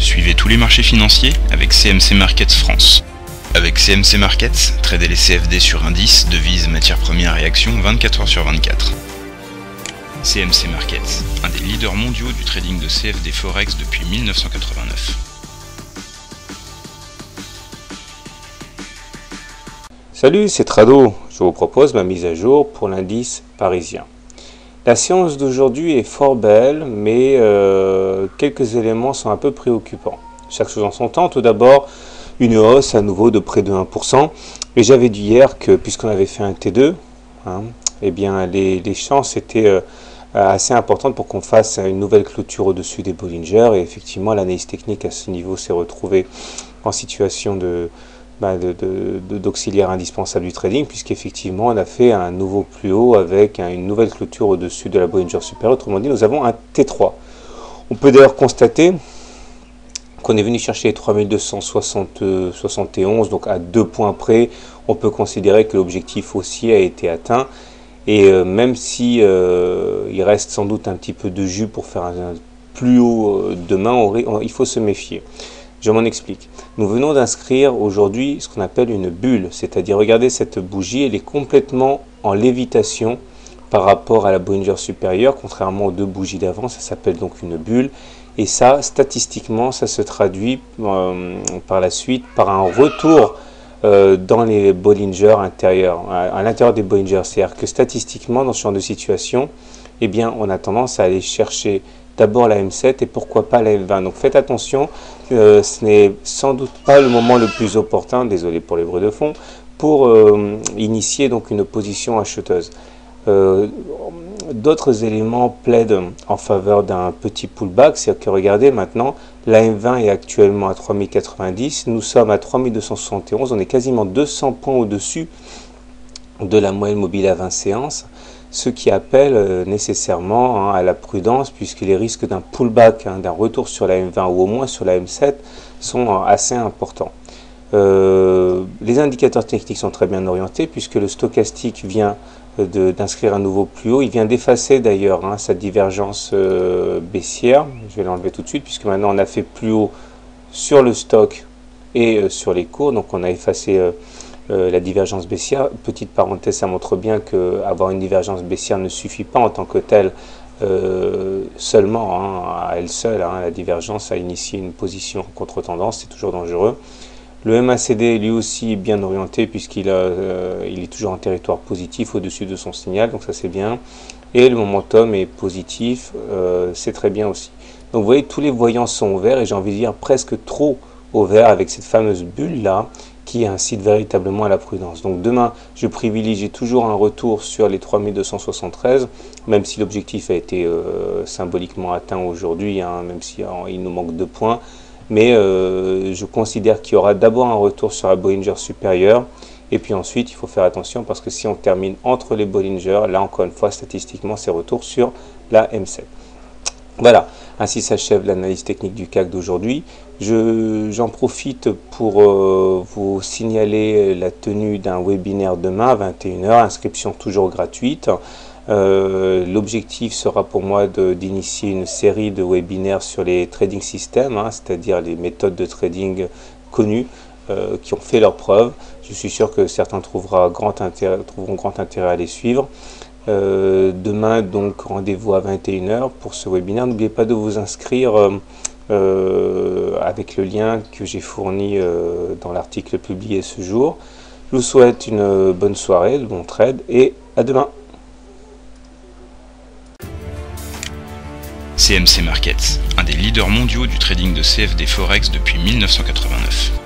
Suivez tous les marchés financiers avec CMC Markets France. Avec CMC Markets, tradez les CFD sur indices, devises, matières premières et actions 24 heures sur 24. CMC Markets, un des leaders mondiaux du trading de CFD Forex depuis 1989. Salut, c'est Trado. Je vous propose ma mise à jour pour l'indice parisien. La séance d'aujourd'hui est fort belle, mais quelques éléments sont un peu préoccupants. Chaque chose en son temps. Tout d'abord, une hausse à nouveau de près de 1%. Et j'avais dit hier que, puisqu'on avait fait un T2, eh bien, les chances étaient assez importantes pour qu'on fasse une nouvelle clôture au-dessus des Bollinger. Et effectivement, l'analyse technique à ce niveau s'est retrouvée en situation d'auxiliaire indispensable du trading, puisqu'effectivement on a fait un nouveau plus haut avec une nouvelle clôture au-dessus de la Bollinger supérieure. Autrement dit, nous avons un T3. On peut d'ailleurs constater qu'on est venu chercher les 3271, donc à 2 points près, on peut considérer que l'objectif haussier a été atteint. Et même si il reste sans doute un petit peu de jus pour faire un plus haut demain, il faut se méfier. Je m'en explique. Nous venons d'inscrire aujourd'hui ce qu'on appelle une bulle, c'est-à-dire, regardez cette bougie, elle est complètement en lévitation par rapport à la Bollinger supérieure, contrairement aux deux bougies d'avant, ça s'appelle donc une bulle. Et ça, statistiquement, ça se traduit par la suite par un retour dans les Bollinger intérieurs, à l'intérieur des Bollinger. C'est-à-dire que statistiquement, dans ce genre de situation, eh bien, on a tendance à aller chercher d'abord la M7 et pourquoi pas la M20. Donc faites attention, ce n'est sans doute pas le moment le plus opportun, désolé pour les bruits de fond, pour initier donc une position acheteuse. D'autres éléments plaident en faveur d'un petit pullback, c'est-à-dire que regardez maintenant, la M20 est actuellement à 3090, nous sommes à 3271, on est quasiment 200 points au-dessus de la moyenne mobile à 20 séances. Ce qui appelle nécessairement à la prudence, puisque les risques d'un pullback, d'un retour sur la M20 ou au moins sur la M7 sont assez importants. Les indicateurs techniques sont très bien orientés, puisque le stochastique vient d'inscrire un nouveau plus haut. Il vient d'effacer d'ailleurs sa divergence baissière. Je vais l'enlever tout de suite, puisque maintenant on a fait plus haut sur le stock et sur les cours. Donc on a effacé la divergence baissière. Petite parenthèse, ça montre bien qu'avoir une divergence baissière ne suffit pas en tant que telle seulement, à elle seule. La divergence a initié une position contre-tendance, c'est toujours dangereux. Le MACD lui aussi est bien orienté puisqu'il est toujours en territoire positif au-dessus de son signal, donc ça c'est bien. Et le momentum est positif, c'est très bien aussi. Donc vous voyez, tous les voyants sont au vert et j'ai envie de dire presque trop au vert avec cette fameuse bulle là qui incite véritablement à la prudence. Donc demain, je privilégie toujours un retour sur les 3273, même si l'objectif a été symboliquement atteint aujourd'hui, même si il nous manque 2 points. Mais je considère qu'il y aura d'abord un retour sur la Bollinger supérieure, et puis ensuite il faut faire attention parce que si on termine entre les Bollinger, là encore une fois statistiquement c'est retour sur la M7. Voilà, ainsi s'achève l'analyse technique du CAC d'aujourd'hui. J'en profite pour vous signaler la tenue d'un webinaire demain à 21 h, inscription toujours gratuite. L'objectif sera pour moi d'initier une série de webinaires sur les trading systems, c'est-à-dire les méthodes de trading connues qui ont fait leurs preuves. Je suis sûr que certains trouveront grand intérêt à les suivre. Demain, donc, rendez-vous à 21 h pour ce webinaire. N'oubliez pas de vous inscrire avec le lien que j'ai fourni dans l'article publié ce jour. Je vous souhaite une bonne soirée, de bon trade et à demain. CMC Markets, un des leaders mondiaux du trading de CFD Forex depuis 1989.